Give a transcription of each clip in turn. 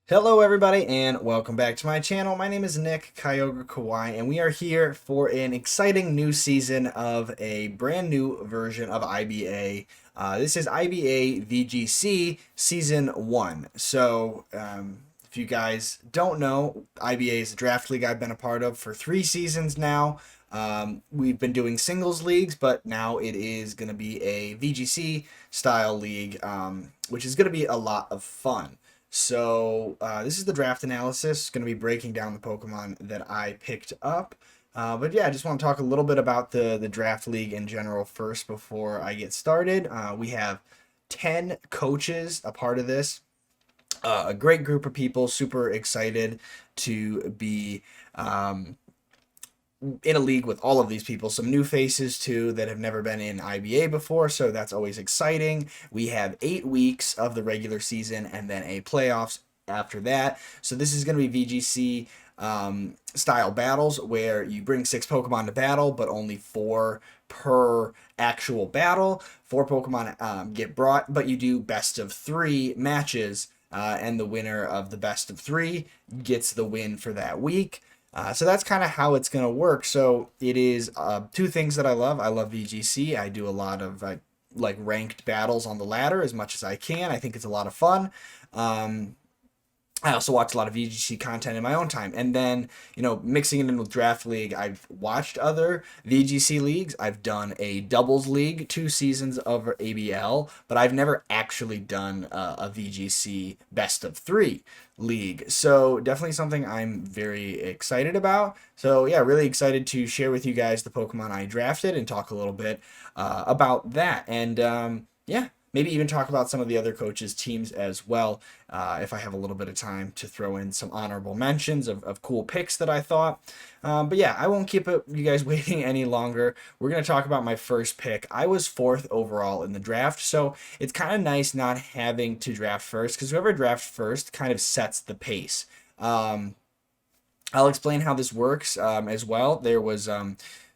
Hello everybody and welcome back to my channel. My name is Nick, KyogreKauai, and we are here for an exciting new season of a brand new version of IBA. This is IBA VGC Season 1. So, if you guys don't know, IBA is a draft league I've been a part of for 3 seasons now. We've been doing singles leagues, but now it is going to be a VGC style league, which is going to be a lot of fun. So this is the draft analysis. Going to be breaking down the Pokemon that I picked up. But yeah, I just want to talk a little bit about the draft league in general first before I get started. We have 10 coaches a part of this. A great group of people, super excited to be in a league with all of these people. Some new faces too that have never been in IBA before, so that's always exciting. We have 8 weeks of the regular season and then a playoffs after that. So this is going to be VGC style battles where you bring 6 Pokemon to battle, but only 4 per actual battle. 4 Pokemon get brought, but you do best of 3 matches, and the winner of the best of 3 gets the win for that week. So that's kind of how it's going to work. So it is 2 things that I love. I love VGC. I do a lot of like ranked battles on the ladder as much as I can. I think it's a lot of fun. I also watch a lot of VGC content in my own time. And then, mixing it in with Draft League, I've watched other VGC leagues. I've done a doubles league, 2 seasons of ABL, but I've never actually done a VGC best of 3 league. So definitely something I'm very excited about. So yeah, really excited to share with you guys the Pokemon I drafted and talk a little bit about that. And yeah, maybe even talk about some of the other coaches' teams as well, if I have a little bit of time to throw in some honorable mentions of cool picks that I thought. But yeah, I won't keep you guys waiting any longer. We're going to talk about my first pick. I was 4th overall in the draft, so it's kind of nice not having to draft first, because whoever drafts first kind of sets the pace. I'll explain how this works as well. There was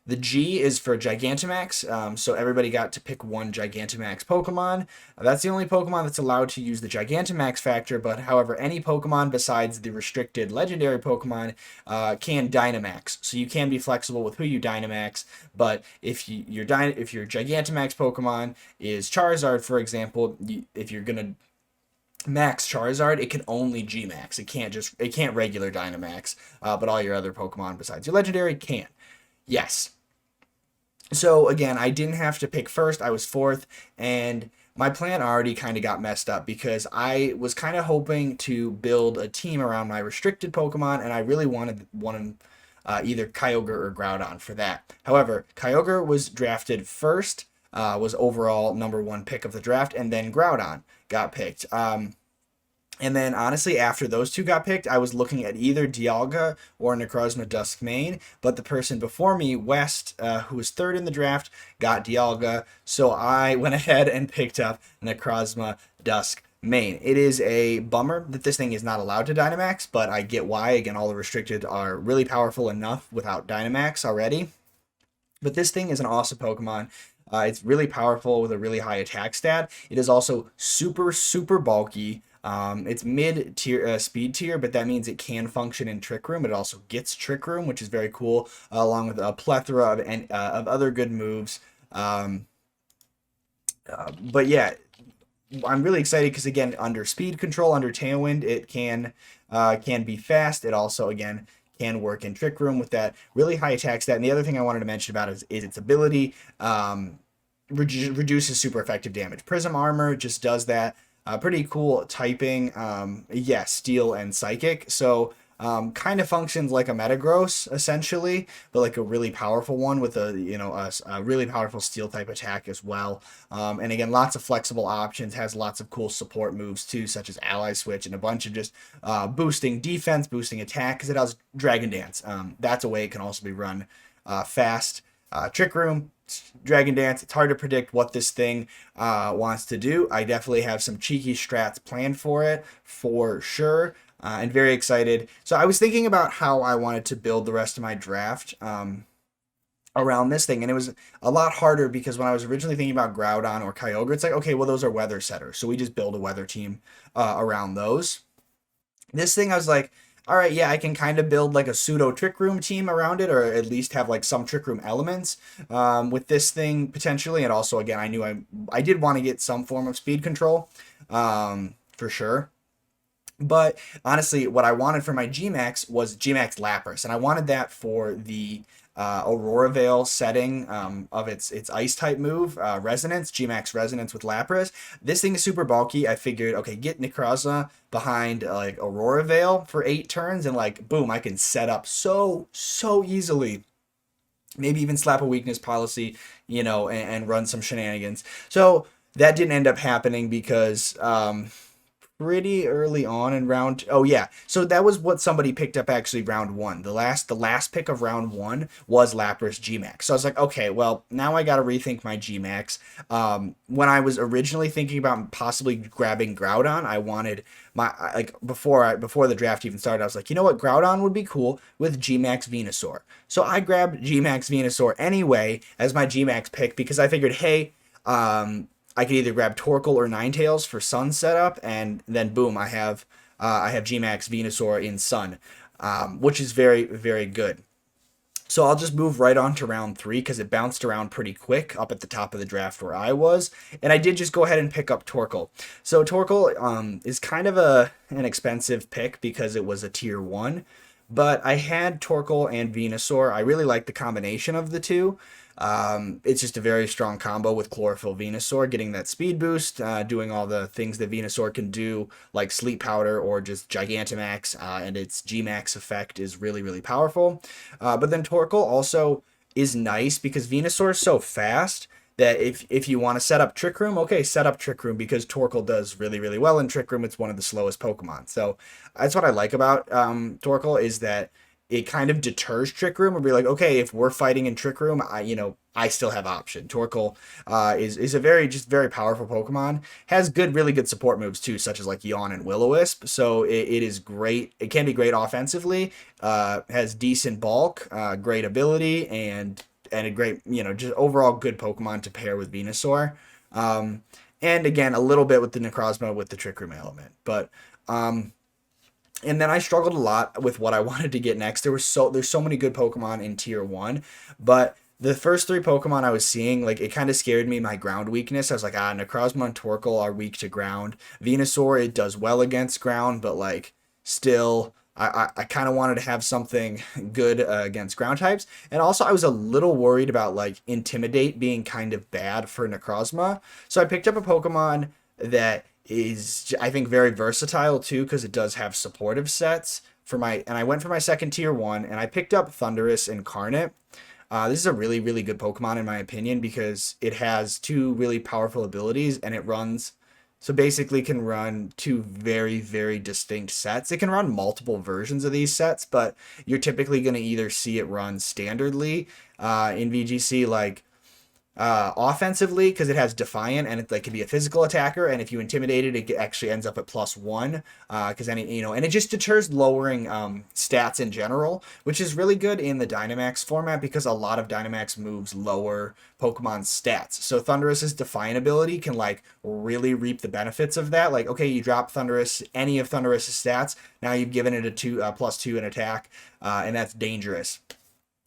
the G is for Gigantamax, so everybody got to pick 1 Gigantamax Pokemon. That's the only Pokemon that's allowed to use the Gigantamax factor, but however, any Pokemon besides the restricted legendary Pokemon can Dynamax. So you can be flexible with who you Dynamax, but if your Gigantamax Pokemon is Charizard, for example, if you're gonna Max Charizard, it can only Gmax. It can't regular Dynamax, but all your other Pokemon besides your legendary can. Yes. So again, I didn't have to pick first. I was 4th, and my plan already kind of got messed up because I was kind of hoping to build a team around my restricted Pokemon, and I really wanted either Kyogre or Groudon for that. However, Kyogre was drafted first, was overall number 1 pick of the draft, and then Groudon got picked. And then, honestly, after those 2 got picked, I was looking at either Dialga or Necrozma Duskmain, but the person before me, West, who was 3rd in the draft, got Dialga, so I went ahead and picked up Necrozma Duskmain. It is a bummer that this thing is not allowed to Dynamax, but I get why. Again, all the restricted are really powerful enough without Dynamax already. But this thing is an awesome Pokemon. It's really powerful with a really high attack stat. It is also super, super bulky. It's mid tier speed tier, but that means it can function in Trick Room. It also gets Trick Room, which is very cool, along with a plethora of other good moves. But yeah, I'm really excited because again, under speed control, under Tailwind, it can be fast. It also again can work in Trick Room with that really high attack stat. And the other thing I wanted to mention about it is its ability reduces super effective damage. Prism Armor just does that. Pretty cool typing. Yeah, Steel and Psychic. So kind of functions like a Metagross essentially, but like a really powerful one with a really powerful Steel type attack as well. And again, lots of flexible options. Has lots of cool support moves too, such as Ally Switch and a bunch of just boosting defense, boosting attack, because it has Dragon Dance. That's a way it can also be run fast. Trick Room, Dragon Dance. It's hard to predict what this thing wants to do. I definitely have some cheeky strats planned for it, for sure, and very excited. So I was thinking about how I wanted to build the rest of my draft around this thing, and it was a lot harder because when I was originally thinking about Groudon or Kyogre, it's like, okay, well, those are weather setters, so we just build a weather team around those. This thing, I was like, all right, yeah, I can kind of build like a pseudo Trick Room team around it, or at least have like some Trick Room elements with this thing potentially. And also, again, I knew I did want to get some form of speed control for sure. But honestly, what I wanted for my Gmax was Gmax Lapras, and I wanted that for the Aurora Veil setting of its ice type move, Resonance, Gmax Resonance with Lapras. This thing is super bulky. I figured, okay, get Necrozma behind like Aurora Veil for 8 turns, and like boom, I can set up so easily. Maybe even slap a weakness policy, and run some shenanigans. So that didn't end up happening because pretty early on in round. Oh yeah, so that was what somebody picked up actually round one. The last pick of round one was Lapras Gmax. So I was like, okay, well now I got to rethink my Gmax. When I was originally thinking about possibly grabbing Groudon, I wanted my like before the draft even started, I was like, you know what, Groudon would be cool with Gmax Venusaur. So I grabbed Gmax Venusaur anyway as my Gmax pick because I figured, hey, I could either grab Torkle or Ninetales for Sun setup, and then boom, I have Gmax Venusaur in Sun, which is very, very good. So I'll just move right on to round 3 because it bounced around pretty quick up at the top of the draft where I was, and I did just go ahead and pick up Torkle. So Torkle is kind of an expensive pick because it was a tier 1, but I had Torkle and Venusaur. I really like the combination of the two. It's just a very strong combo with Chlorophyll Venusaur, getting that speed boost, doing all the things that Venusaur can do, like Sleep Powder or just Gigantamax, and its Gmax effect is really, really powerful. But then Torkoal also is nice because Venusaur is so fast that if you want to set up Trick Room, okay, set up Trick Room because Torkoal does really, really well in Trick Room. It's one of the slowest Pokemon. So that's what I like about Torkoal is that it kind of deters Trick Room and be like, okay, if we're fighting in Trick Room, I still have option. Torkoal is a very powerful Pokemon. Has really good support moves too, such as like Yawn and Will-O-Wisp. So it is great. It can be great offensively. Has decent bulk, great ability, and a great, just overall good Pokemon to pair with Venusaur. And again, a little bit with the Necrozma with the Trick Room element, but. And then I struggled a lot with what I wanted to get next. There's so many good Pokemon in tier 1, but the first 3 Pokemon I was seeing, like, it kind of scared me, my ground weakness. I was like, Necrozma and Torkoal are weak to ground. Venusaur, it does well against ground, but like still I kind of wanted to have something good against ground types. And also I was a little worried about like Intimidate being kind of bad for Necrozma. So I picked up a Pokemon that is, I think, very versatile too because it does have supportive sets and I went for my second tier 1 and I picked up Thunderous Incarnate. This is a really, really good Pokemon in my opinion because it has 2 really powerful abilities and it runs, so basically can run 2 very, very distinct sets. It can run multiple versions of these sets, but you're typically going to either see it run standardly in VGC, like offensively because it has Defiant and it like can be a physical attacker, and if you intimidate it, it actually ends up at +1 because and it just deters lowering stats in general, which is really good in the Dynamax format because a lot of Dynamax moves lower Pokemon's stats. So Thunderous's Defiant ability can like really reap the benefits of that. Like, okay, you drop Thunderous, any of Thunderous's stats, now you've given it a +2 in attack, and that's dangerous.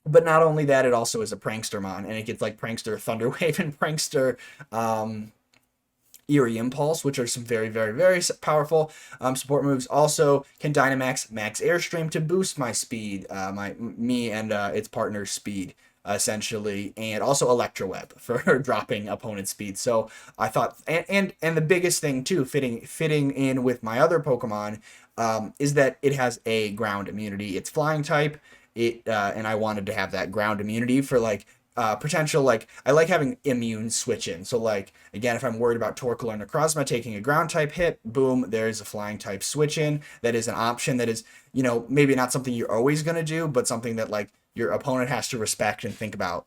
But not only that, it also is a Prankstermon, and it gets like Prankster Thunderwave and Prankster Eerie Impulse, which are some very, very, very powerful support moves. Also, can Dynamax Max Airstream to boost my speed, me and its partner's speed, essentially, and also Electroweb for dropping opponent's speed. So I thought, and the biggest thing too, fitting in with my other Pokemon, is that it has a ground immunity. It's flying type. And I wanted to have that ground immunity for like potential, like I like having immune switch in. So like again, if I'm worried about Torkoal or Necrozma taking a ground type hit, boom, there's a flying type switch in. That is an option that is, maybe not something you're always gonna do, but something that like your opponent has to respect and think about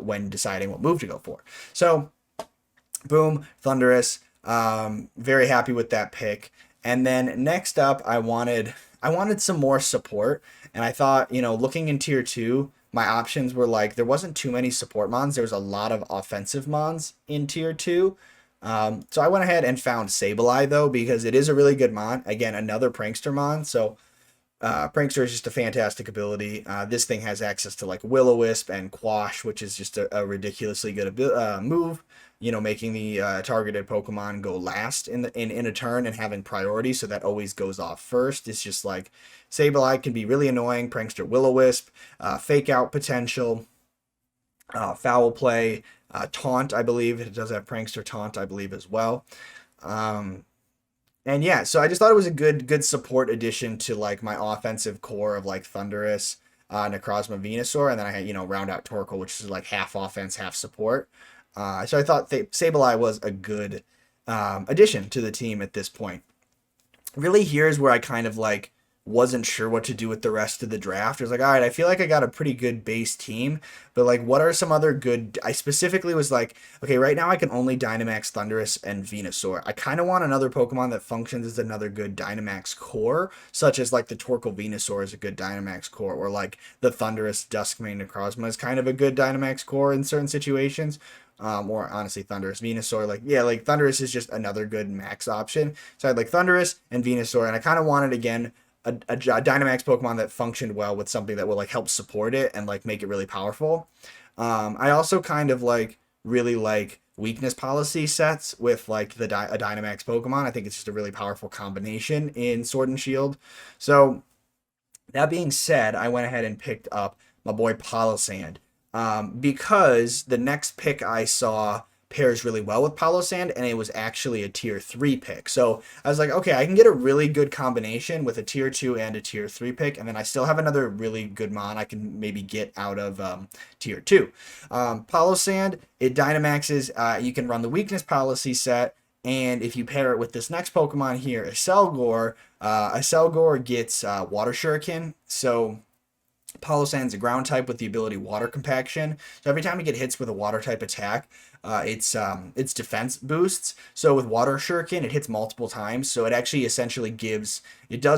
when deciding what move to go for. So boom, Thunderous, very happy with that pick. And then next up, I wanted some more support, and I thought, looking in tier 2, my options were like there wasn't too many support mons. There was a lot of offensive mons in tier 2. So I went ahead and found Sableye, though, because it is a really good mon. Again, another Prankster mon, so Prankster is just a fantastic ability. This thing has access to like Will-O-Wisp and Quash, which is just a ridiculously good move. You know, making the targeted Pokemon go last in a turn and having priority, so that always goes off first. It's just like Sableye can be really annoying. Prankster Will-O-Wisp, Fake Out potential, Foul Play, Taunt. I believe it does have Prankster Taunt, I believe as well. And yeah, so I just thought it was a good support addition to like my offensive core of like Thunderous, Necrozma Venusaur, and then I had, you know, round out Torkle, which is like half offense, half support. So I thought Sableye was a good addition to the team at this point. Really, here's where I kind of like wasn't sure what to do with the rest of the draft. I was like, all right, I feel like I got a pretty good base team, but like, what are some other good? I specifically was like, okay, right now I can only Dynamax Thunderous and Venusaur. I kind of want another Pokemon that functions as another good Dynamax core, such as like the Torkle Venusaur is a good Dynamax core, or like the Thunderous Duskmain Necrozma is kind of a good Dynamax core in certain situations. Or honestly, Thunderous Venusaur, like, yeah, like Thunderous is just another good max option. So I had like Thunderous and Venusaur, and I kind of wanted again a Dynamax Pokemon that functioned well with something that will like help support it and like make it really powerful. I also kind of like really like weakness policy sets with like a Dynamax Pokemon. I think it's just a really powerful combination in Sword and Shield. So that being said, I went ahead and picked up my boy Paulo Sand, because the next pick I saw pairs really well with Paulo Sand, and it was actually a tier 3 pick. So I was like, okay, I can get a really good combination with a tier 2 and a tier 3 pick, and then I still have another really good mon I can maybe get out of tier 2. Paulo Sand, it Dynamaxes, you can run the weakness policy set, and if you pair it with this next Pokemon here, a Selgore gets Water Shuriken, so Paulo Sand's a ground type with the ability Water Compaction. So every time you get hits with a water type attack, it's defense boosts. So with Water Shuriken, it hits multiple times. So it actually essentially does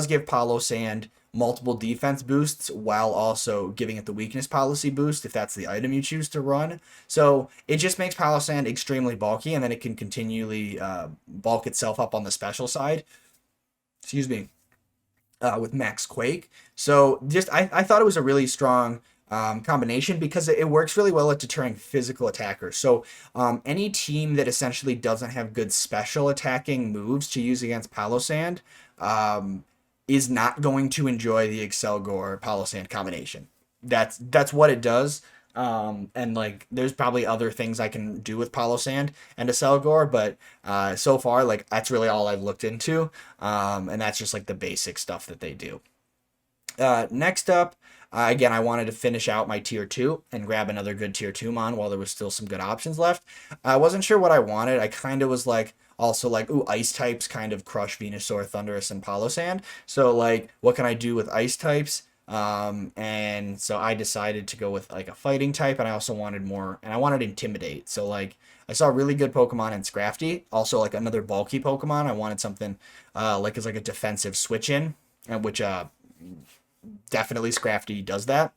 give Paulo Sand multiple defense boosts while also giving it the weakness policy boost if that's the item you choose to run. So it just makes Paulo Sand extremely bulky, and then it can continually bulk itself up on the special side. Excuse me. With Max Quake. So just I thought it was a really strong combination because it works really well at deterring physical attackers. So any team that essentially doesn't have good special attacking moves to use against Paulo Sand is not going to enjoy the Selgore Paulo Sand combination. That's what it does. And like there's probably other things I can do with Paulo Sand and a Selgore, but so far like that's really all I've looked into, and that's just like the basic stuff that they do. Next up, again, I wanted to finish out my tier 2 and grab another good tier 2 mon while there was still some good options left. I wasn't sure what I wanted. I kind of was like also like, ooh, ice types kind of crush Venusaur, Thunderous, and Paulo Sand. So like, what can I do with ice types? And so I decided to go with like a fighting type, and I also wanted more, and I wanted Intimidate. So like I saw a really good Pokemon in Scrafty, also like another bulky Pokemon. I wanted something like as like a defensive switch in, which definitely Scrafty does that.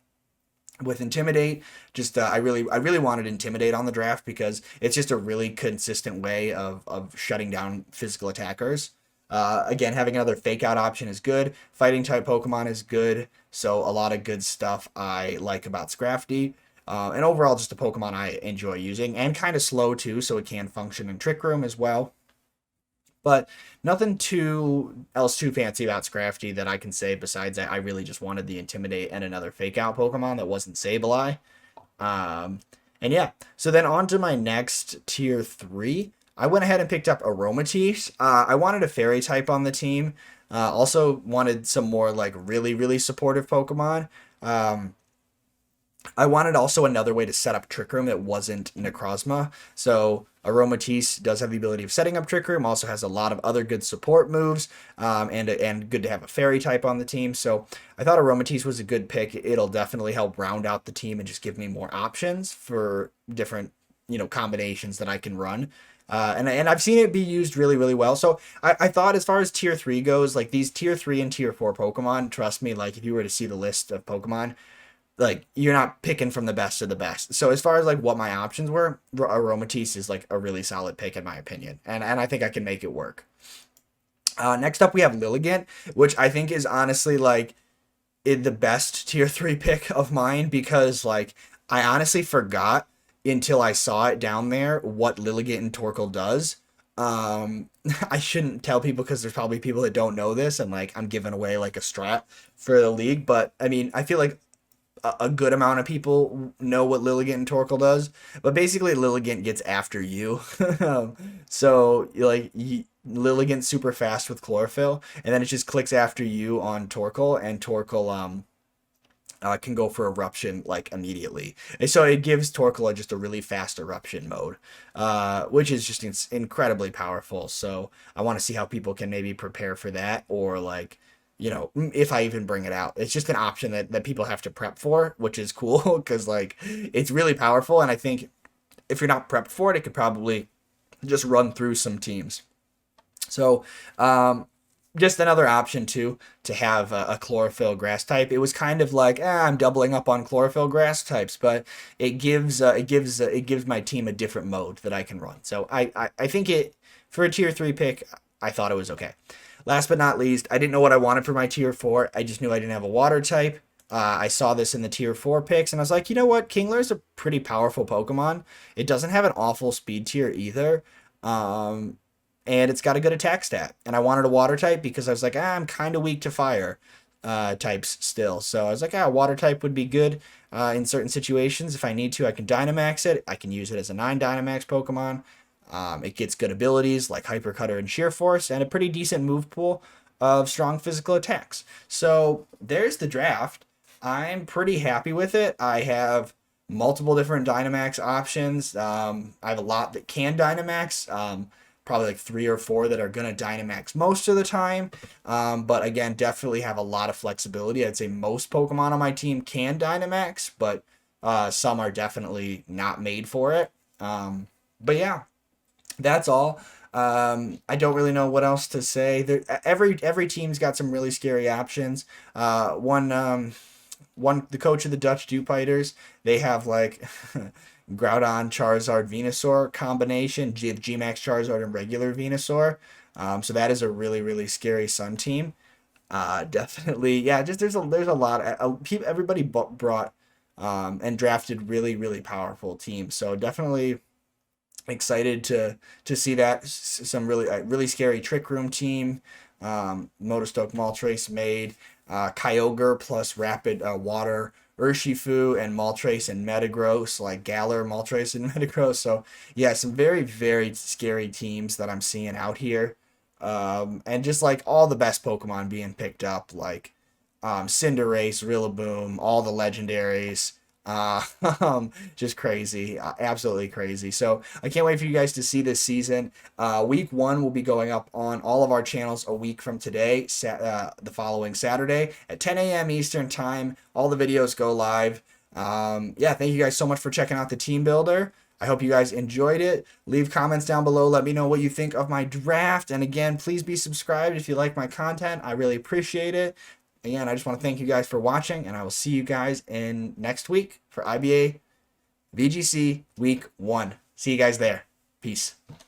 With Intimidate, just I really wanted Intimidate on the draft because it's just a really consistent way of shutting down physical attackers. Again, having another fake out option is good. Fighting type Pokemon is good. So a lot of good stuff I like about Scrafty. And overall, just a Pokemon I enjoy using. And kind of slow too, so it can function in Trick Room as well. But nothing too fancy about Scrafty that I can say besides that I really just wanted the Intimidate and another fake out Pokemon that wasn't Sableye. And yeah, so then on to my next tier 3. I went ahead and picked up Aromatisse. I wanted a fairy type on the team. Also wanted some more like really supportive Pokemon. I wanted also another way to set up Trick Room that wasn't Necrozma. So Aromatisse does have the ability of setting up Trick Room, also has a lot of other good support moves, and good to have a fairy type on the team. So I thought Aromatisse was a good pick. It'll definitely help round out the team and just give me more options for different, combinations that I can run. And I've seen it be used really well. So I thought as far as tier 3 goes, like these tier 3 and tier 4 Pokemon, trust me, like if you were to see the list of Pokemon, like you're not picking from the best of the best. So as far as like what my options were, Aromatisse is like a really solid pick in my opinion, and I think I can make it work. Next up we have Lilligant, which I think is honestly like the best tier 3 pick of mine, because like I honestly forgot until I saw it down there what Lilligant and Torkle does. Um, I shouldn't tell people because there's probably people that don't know this, and like I'm giving away like a strat for the league. But I mean, I feel like a good amount of people know what Lilligant and Torkle does, but basically Lilligant gets after you. So like Lilligant's super fast with chlorophyll, and then it just clicks after you on Torkle, and Torkle can go for eruption like immediately. And so it gives Torkle just a really fast eruption mode, which is just incredibly powerful. So I want to see how people can maybe prepare for that, or like, you know, if I even bring it out. It's just an option that people have to prep for, which is cool because like it's really powerful. And I think if you're not prepped for it, it could probably just run through some teams. So, just another option too to have a chlorophyll grass type. It was kind of like I'm doubling up on chlorophyll grass types, but it gives my team a different mode that I can run. So I think it, for a tier 3 pick, I thought it was okay. Last but not least, I didn't know what I wanted for my tier 4. I just knew I didn't have a water type. I saw this in the tier 4 picks, and I was like, you know what? Kingler is a pretty powerful Pokemon. It doesn't have an awful speed tier either. And it's got a good attack stat. And I wanted a water type because I was like, I'm kind of weak to fire types still. So I was like, water type would be good in certain situations. If I need to, I can Dynamax it. I can use it as a 9 Dynamax Pokemon. It gets good abilities like Hyper Cutter and Sheer Force, and a pretty decent move pool of strong physical attacks. So there's the draft. I'm pretty happy with it. I have multiple different Dynamax options. I have a lot that can Dynamax. Probably like 3 or 4 that are going to Dynamax most of the time. But again, definitely have a lot of flexibility. I'd say most Pokemon on my team can Dynamax, but some are definitely not made for it. But yeah, that's all. I don't really know what else to say. Every team's got some really scary options. The coach of the Dutch Dewpiders, they have like Groudon, Charizard, Venusaur combination, Gmax Charizard and regular Venusaur. So that is a really, really scary Sun team. Definitely, yeah. Just there's a lot. Everybody brought and drafted really, really powerful teams. So definitely excited to see that. Some really scary Trick Room team. Motostoke Moltres made. Kyogre plus Rapid Water, Urshifu and Moltres and Metagross, like Galar, Moltres and Metagross. So yeah, some very, very scary teams that I'm seeing out here. And just like all the best Pokemon being picked up, like Cinderace, Rillaboom, all the legendaries. Just crazy, absolutely crazy. So I can't wait for you guys to see this season. Week 1 will be going up on all of our channels a week from today, the following Saturday at 10 a.m. Eastern time. All the videos go live. Yeah, thank you guys so much for checking out the team builder. I hope you guys enjoyed it. Leave comments down below. Let me know what you think of my draft. And again, please be subscribed if you like my content. I really appreciate it. Again, I just want to thank you guys for watching, and I will see you guys in next week for IBA VGC Week 1. See you guys there. Peace.